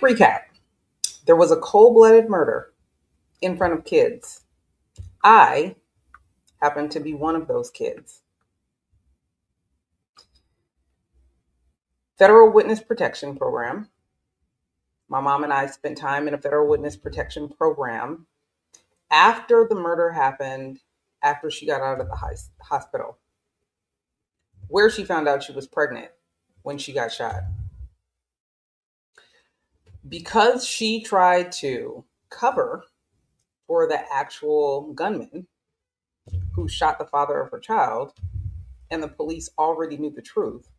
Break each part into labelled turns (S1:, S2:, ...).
S1: recap. There was a cold-blooded murder in front of kids. I happen to be one of those kids. Federal Witness Protection Program. My mom and I spent time in a federal witness protection program after the murder happened, after she got out of the hospital, where she found out she was pregnant when she got shot. Because she tried to cover for the actual gunman who shot the father of her child, and the police already knew the truth,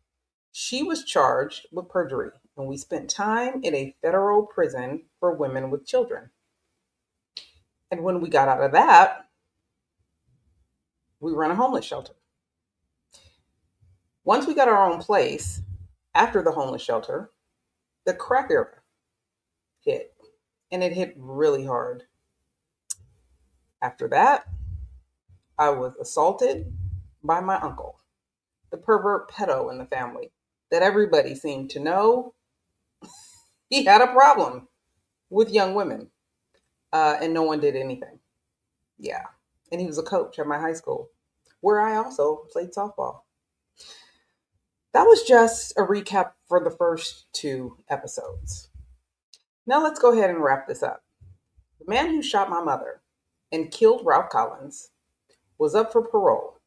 S1: she was charged with perjury, and we spent time in a federal prison for women with children. And when we got out of that, we ran a homeless shelter. Once we got our own place, after the homeless shelter, the crack era hit, and it hit really hard. After that, I was assaulted by my uncle, the pervert pedo in the family that everybody seemed to know he had a problem with young women, and no one did anything. Yeah. And he was a coach at my high school, where I also played softball. That was just a recap for the first 2 episodes. Now let's go ahead and wrap this up. The man who shot my mother and killed Ralph Collins was up for parole.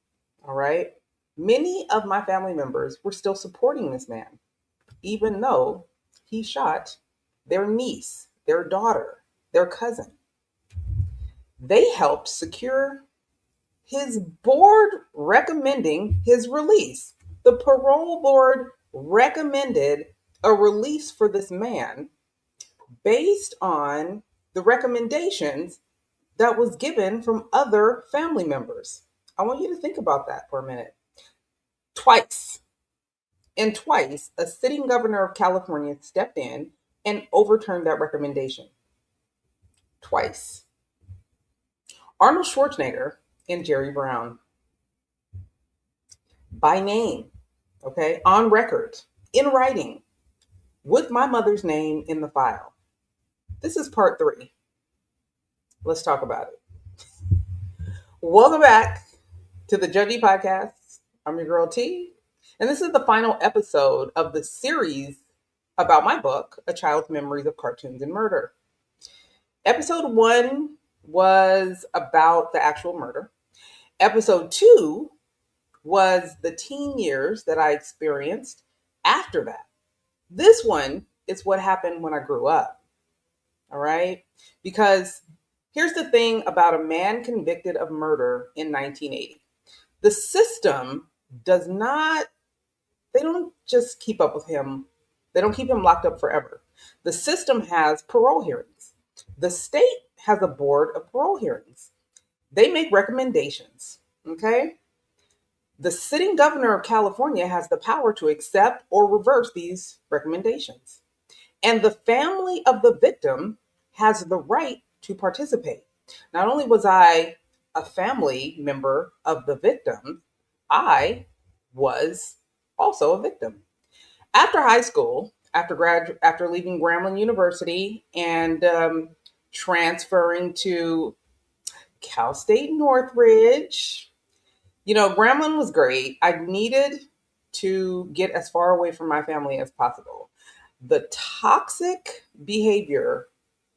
S1: All right. Many of my family members were still supporting this man, even though he shot their niece, their daughter, their cousin. They helped secure his board recommending his release. The parole board recommended a release for this man based on the recommendations that was given from other family members. I want you to think about that for a minute. Twice, a sitting governor of California stepped in and overturned that recommendation. Twice. Arnold Schwarzenegger and Jerry Brown. By name, okay, on record, in writing, with my mother's name in the file. This is part 3. Let's talk about it. Welcome back to the Judgy Podcast. I'm your girl T, and this is the final episode of the series about my book, A Child's Memories of Cartoons and Murder. Episode 1 was about the actual murder. Episode 2 was the teen years that I experienced after that. This one is what happened when I grew up. All right? Because here's the thing about a man convicted of murder in 1980. The system they don't just keep up with him. They don't keep him locked up forever. The system has parole hearings. The state has a board of parole hearings. They make recommendations, okay? The sitting governor of California has the power to accept or reverse these recommendations. And the family of the victim has the right to participate. Not only was I a family member of the victim, I was also a victim. After high school, after leaving Grambling University and transferring to Cal State Northridge, Grambling was great. I needed to get as far away from my family as possible. The toxic behavior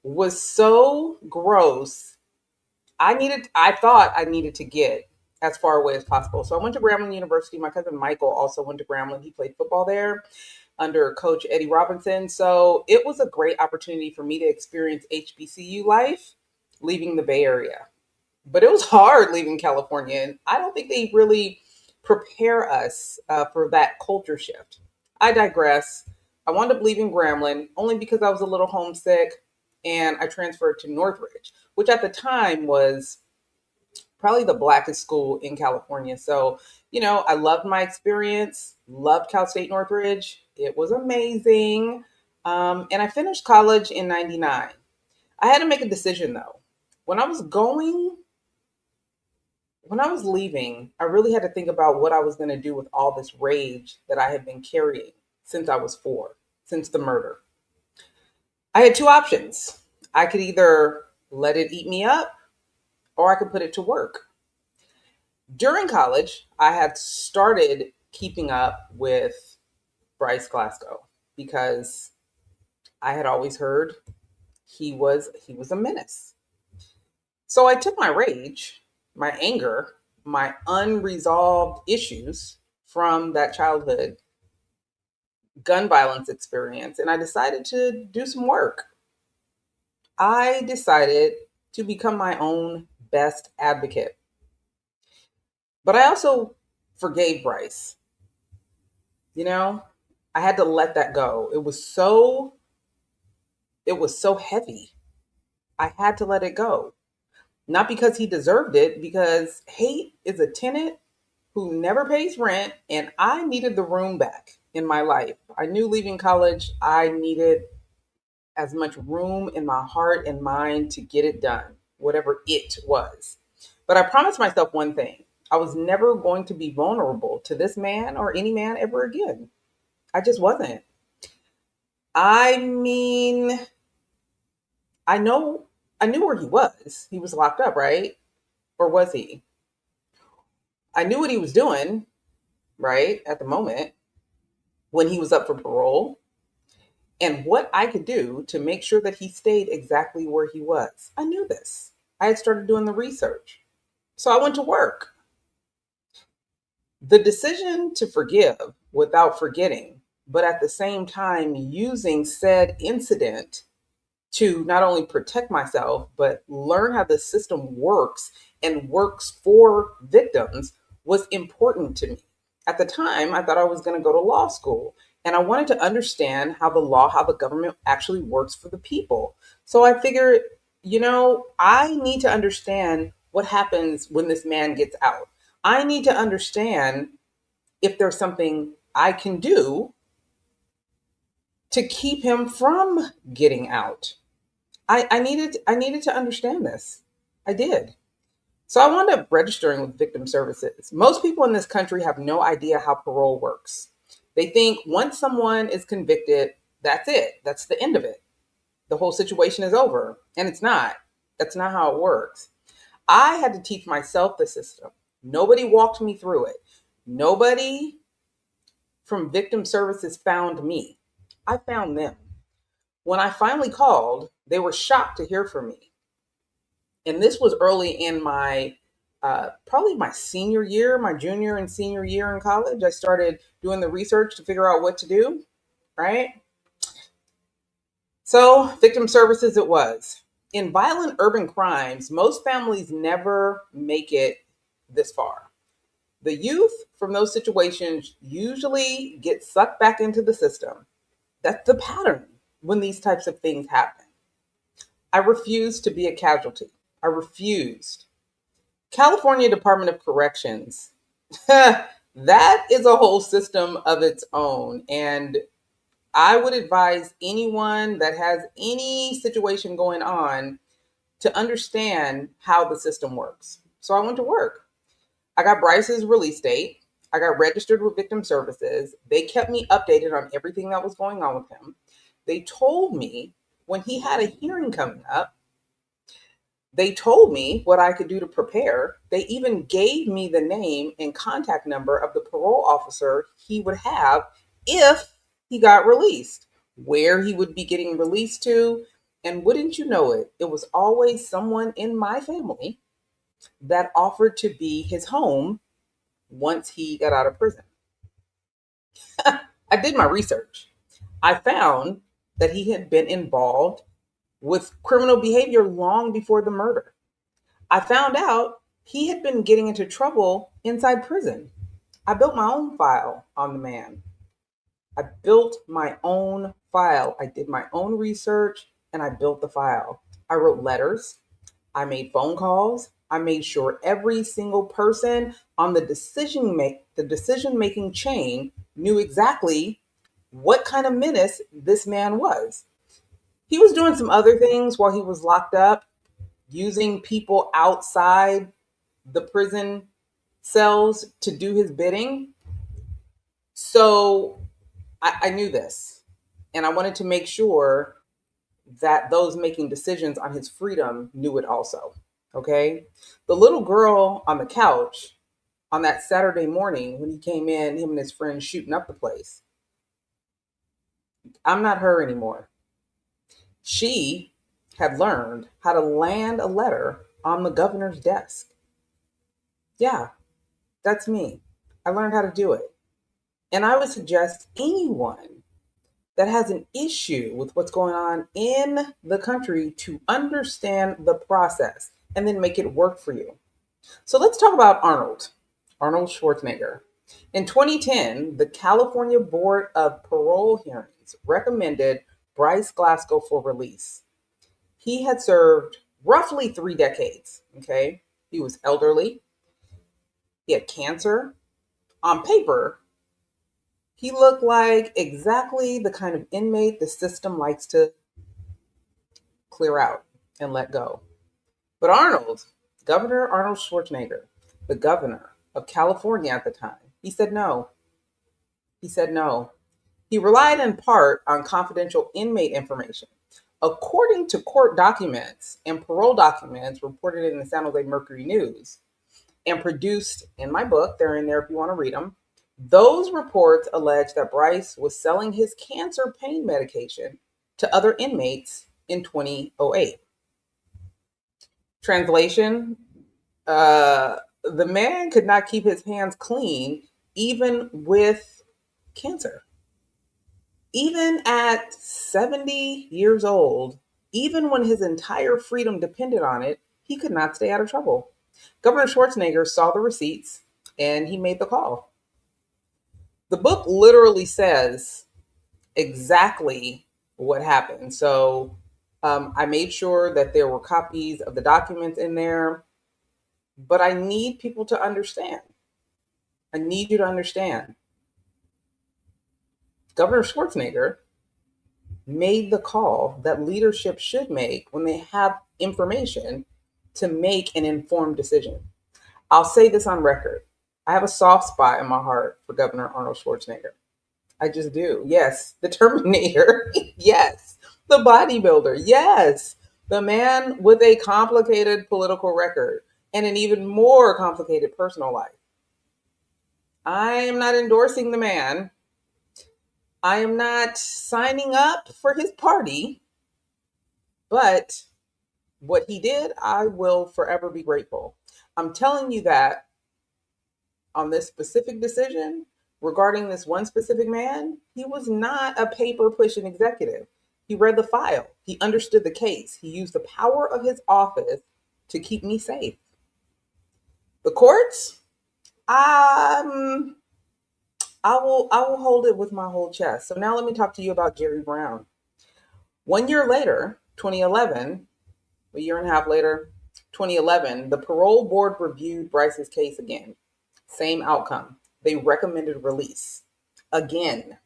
S1: was so gross. I thought I needed to get as far away as possible. So I went to Grambling University. My cousin Michael also went to Grambling. He played football there under Coach Eddie Robinson. So it was a great opportunity for me to experience HBCU life, leaving the Bay Area. But it was hard leaving California. And I don't think they really prepare us for that culture shift. I digress. I wound up leaving Grambling only because I was a little homesick, and I transferred to Northridge, which at the time was probably the blackest school in California. So, I loved my experience, loved Cal State Northridge. It was amazing. And I finished college in 99. I had to make a decision though. When I was leaving, I really had to think about what I was going to do with all this rage that I had been carrying since I was 4, since the murder. I had two options. I could either let it eat me up or I could put it to work. During college, I had started keeping up with Brice Glasgow because I had always heard he was a menace. So I took my rage, my anger, my unresolved issues from that childhood gun violence experience, and I decided to do some work. I decided to become my own best advocate. But I also forgave Brice. You know, I had to let that go. It was so heavy. I had to let it go. Not because he deserved it, because hate is a tenant who never pays rent, and I needed the room back in my life. I knew leaving college, I needed as much room in my heart and mind to get it done, whatever it was. But I promised myself one thing: I was never going to be vulnerable to this man or any man ever again. I just wasn't. I mean, I know, I knew where he was. He was locked up, right? Or was he? I knew what he was doing, right, at the moment when he was up for parole, and what I could do to make sure that he stayed exactly where he was. I knew this. I had started doing the research. So I went to work. The decision to forgive without forgetting, but at the same time using said incident to not only protect myself, but learn how the system works and works for victims was important to me. At the time, I thought I was going to go to law school and I wanted to understand how the law, how the government actually works for the people. So I figured, I need to understand what happens when this man gets out. I need to understand if there's something I can do to keep him from getting out. I needed to understand this. I did. So I wound up registering with victim services. Most people in this country have no idea how parole works. They think once someone is convicted, that's it. That's the end of it. The whole situation is over. And it's not. That's not how it works. I had to teach myself the system. Nobody walked me through it. Nobody from victim services found me. I found them. When I finally called, they were shocked to hear from me. And this was early in my probably my senior year, my junior and senior year in college. I started doing the research to figure out what to do, right? So, victim services it was. In violent urban crimes, most families never make it this far. The youth from those situations usually get sucked back into the system. That's the pattern when these types of things happen. I refused to be a casualty. I refused. California Department of Corrections, that is a whole system of its own. And I would advise anyone that has any situation going on to understand how the system works. So I went to work. I got Brice's release date. I got registered with Victim Services. They kept me updated on everything that was going on with him. They told me when he had a hearing coming up, they told me what I could do to prepare. They even gave me the name and contact number of the parole officer he would have if he got released, where he would be getting released to. And wouldn't you know it, it was always someone in my family that offered to be his home once he got out of prison. I did my research. I found that he had been involved with criminal behavior long before the murder. I found out he had been getting into trouble inside prison. I built my own file on the man. I built my own file. I did my own research and I built the file. I wrote letters. I made phone calls. I made sure every single person on the decision making chain knew exactly what kind of menace this man was. He was doing some other things while he was locked up, using people outside the prison cells to do his bidding. So I knew this. And I wanted to make sure that those making decisions on his freedom knew it also. Okay. The little girl on the couch on that Saturday morning when he came in, him and his friends shooting up the place, I'm not her anymore. She had learned how to land a letter on the governor's desk. Yeah, that's me. I learned how to do it. And I would suggest anyone that has an issue with what's going on in the country to understand the process and then make it work for you. So let's talk about Arnold Schwarzenegger. In 2010, the California Board of Parole hearings recommended Brice Glasgow for release. He had served roughly 3 decades. Okay. He was elderly. He had cancer. On paper, he looked like exactly the kind of inmate the system likes to clear out and let go. But Governor Arnold Schwarzenegger, the governor of California at the time, he said no. He said no. He relied in part on confidential inmate information. According to court documents and parole documents reported in the San Jose Mercury News and produced in my book, they're in there if you want to read them, those reports allege that Brice was selling his cancer pain medication to other inmates in 2008. Translation, the man could not keep his hands clean even with cancer. Even at 70 years old, even when his entire freedom depended on it, he could not stay out of trouble. Governor Schwarzenegger saw the receipts and he made the call. The book literally says exactly what happened. So I made sure that there were copies of the documents in there, but I need people to understand. I need you to understand. Governor Schwarzenegger made the call that leadership should make when they have information to make an informed decision. I'll say this on record. I have a soft spot in my heart for Governor Arnold Schwarzenegger. I just do. Yes, the Terminator. Yes, the bodybuilder. Yes, the man with a complicated political record and an even more complicated personal life. I am not endorsing the man. I am not signing up for his party, but what he did, I will forever be grateful. I'm telling you that on this specific decision regarding this one specific man, he was not a paper pushing executive. He read the file, he understood the case, he used the power of his office to keep me safe. The courts, I will hold it with my whole chest. So now let me talk to you about Jerry Brown. 1 year later, 2011, a year and a half later, 2011, the parole board reviewed Brice's case again. Same outcome. They recommended release again.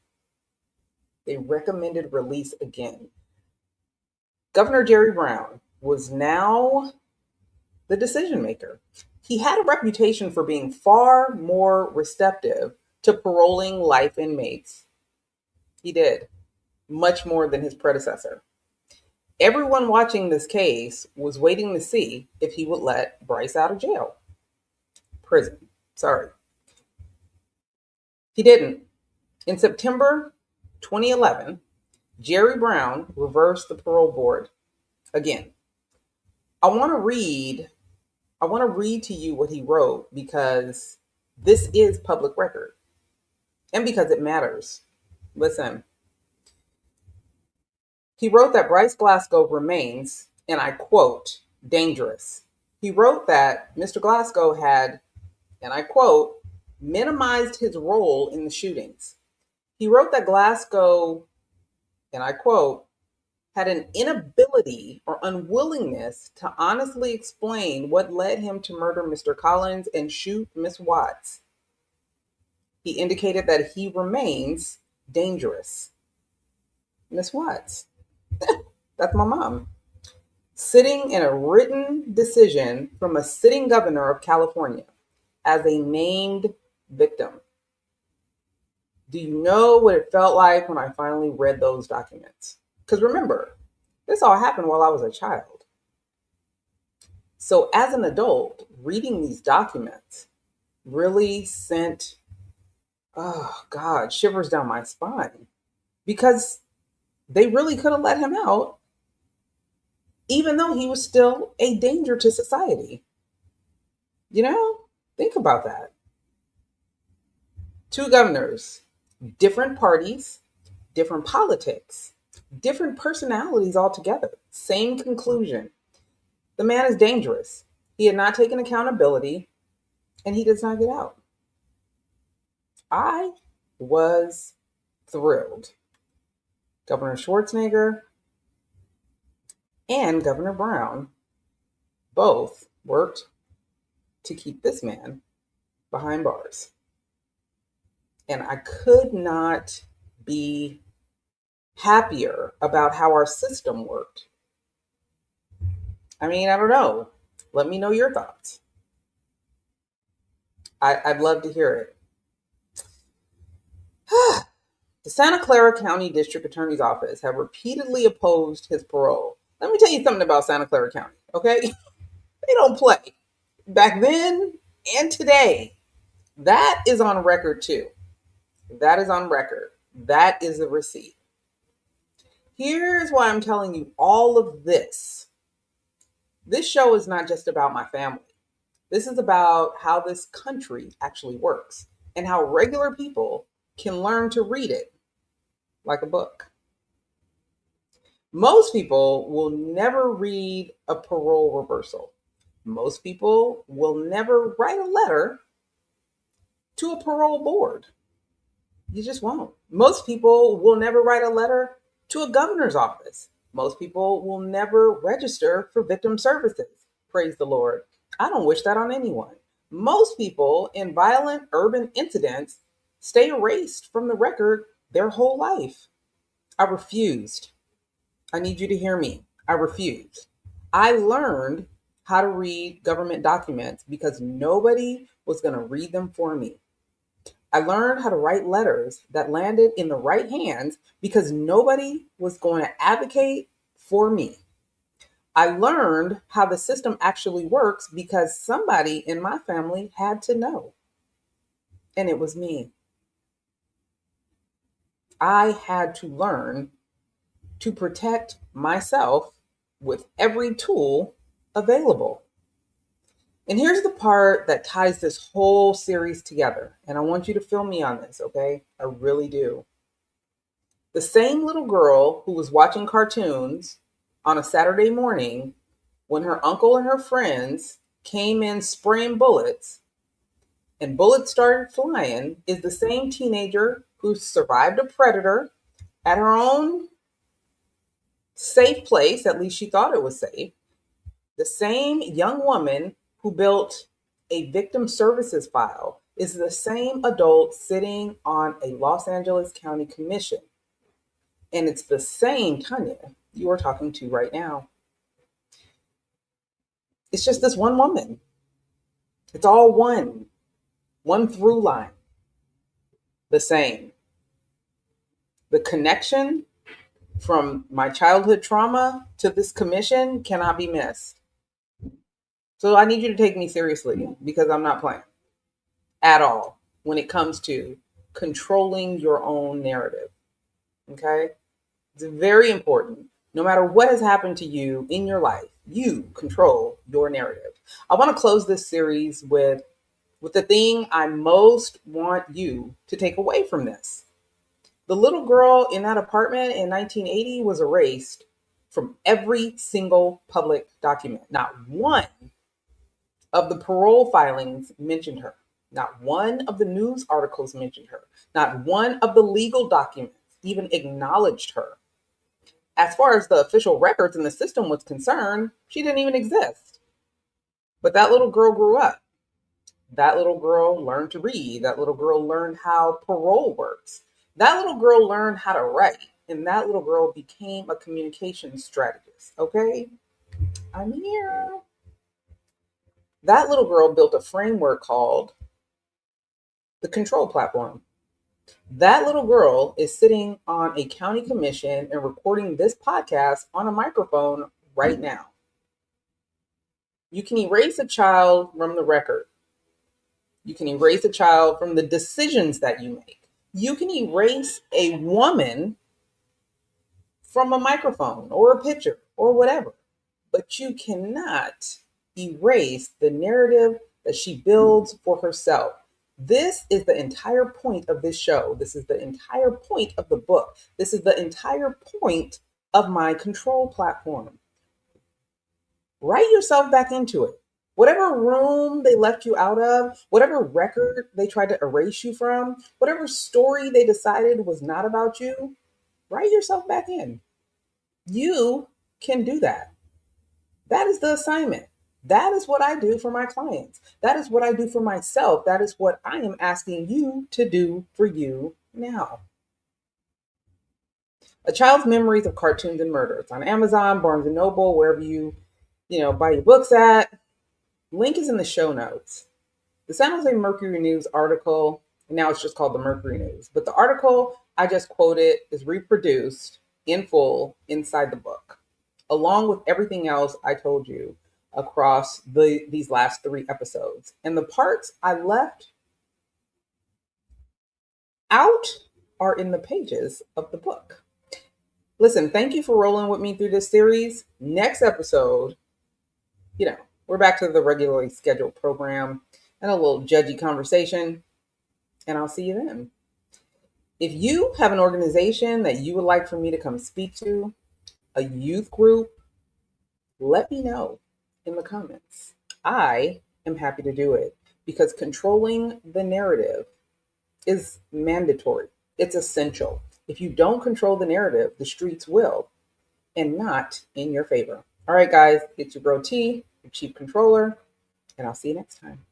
S1: They recommended release again. Governor Jerry Brown was now the decision maker. He had a reputation for being far more receptive to paroling life inmates. He did, much more than his predecessor. Everyone watching this case was waiting to see if he would let Brice out of jail. Prison. Sorry. He didn't. In September 2011, Jerry Brown reversed the parole board again. I want to read to you what he wrote because this is public record and because it matters. Listen. He wrote that Brice Glasgow remains, and I quote, dangerous. He wrote that Mr. Glasgow had, and I quote, minimized his role in the shootings. He wrote that Glasgow, and I quote, had an inability or unwillingness to honestly explain what led him to murder Mr. Collins and shoot Miss Watts. He indicated that he remains dangerous. Miss Watts. That's my mom. Sitting in a written decision from a sitting governor of California as a named victim. Do you know what it felt like when I finally read those documents? Because remember, This all happened while I was a child. So, as an adult, reading these documents really sent, oh God, shivers down my spine because they really could have let him out, even though he was still a danger to society. You know, think about that. Two governors, different parties, different politics, different personalities altogether. Same conclusion. The man is dangerous. He had not taken accountability and he does not get out. I was thrilled. Governor Schwarzenegger and Governor Brown both worked to keep this man behind bars. And I could not be happier about how our system worked. I mean, I don't know. Let me know your thoughts. I'd love to hear it. The Santa Clara County District Attorney's Office have repeatedly opposed his parole. Let me tell you something about Santa Clara County, okay? They don't play. Back then and today, that is on record too. That is on record. That is a receipt. Here's why I'm telling you all of this. This show is not just about my family. This is about how this country actually works and how regular people can learn to read it like a book. Most people will never read a parole reversal. Most people will never write a letter to a parole board. You just won't. Most people will never write a letter to a governor's office. Most people will never register for victim services. Praise the Lord. I don't wish that on anyone. Most people in violent urban incidents stay erased from the record their whole life. I refused. I need you to hear me. I refused. I learned how to read government documents because nobody was going to read them for me. I learned how to write letters that landed in the right hands because nobody was going to advocate for me. I learned how the system actually works because somebody in my family had to know. And it was me. I had to learn to protect myself with every tool available. And here's the part that ties this whole series together. And I want you to feel me on this, okay? I really do. The same little girl who was watching cartoons on a Saturday morning when her uncle and her friends came in spraying bullets and bullets started flying is the same teenager who survived a predator at her own safe place, at least she thought it was safe. The same young woman who built a victim services file is the same adult sitting on a Los Angeles County commission. And it's the same Tanya you are talking to right now. It's just this one woman. It's all one through line. The same. The connection from my childhood trauma to this commission cannot be missed. So I need you to take me seriously because I'm not playing at all when it comes to controlling your own narrative. Okay? It's very important. No matter what has happened to you in your life, you control your narrative. I want to close this series with the thing I most want you to take away from this. The little girl in that apartment in 1980 was erased from every single public document. Not one of the parole filings mentioned her. Not one of the news articles mentioned her. Not one of the legal documents even acknowledged her. As far as the official records in the system was concerned, she didn't even exist. But that little girl grew up. That little girl learned to read. That little girl learned how parole works. That little girl learned how to write. And that little girl became a communication strategist. Okay? I'm here. That little girl built a framework called the control platform. That little girl is sitting on a county commission and recording this podcast on a microphone right now. You can erase a child from the record. You can erase a child from the decisions that you make. You can erase a woman from a microphone or a picture or whatever, but you cannot erase the narrative that she builds for herself. This is the entire point of this show. This is the entire point of the book. This is the entire point of my control platform. Write yourself back into it. Whatever room they left you out of, whatever record they tried to erase you from, whatever story they decided was not about you, write yourself back in. You can do that. That is the assignment. That is what I do for my clients. That is what I do for myself. That is what I am asking you to do for you now. A Child's Memories of Cartoons and Murder. It's on Amazon, Barnes and Noble, wherever you buy your books at. Link is in the show notes. The San Jose Mercury News article, and now it's just called the Mercury News, but the article I just quoted is reproduced in full inside the book, along with everything else I told you across these last 3 episodes. And the parts I left out are in the pages of the book. Listen, thank you for rolling with me through this series. Next episode, we're back to the regularly scheduled program and a little judgy conversation, and I'll see you then. If you have an organization that you would like for me to come speak to, a youth group, let me know in the comments. I am happy to do it because controlling the narrative is mandatory. It's essential. If you don't control the narrative, the streets will, and not in your favor. All right, guys, it's your bro T, your chief controller, and I'll see you next time.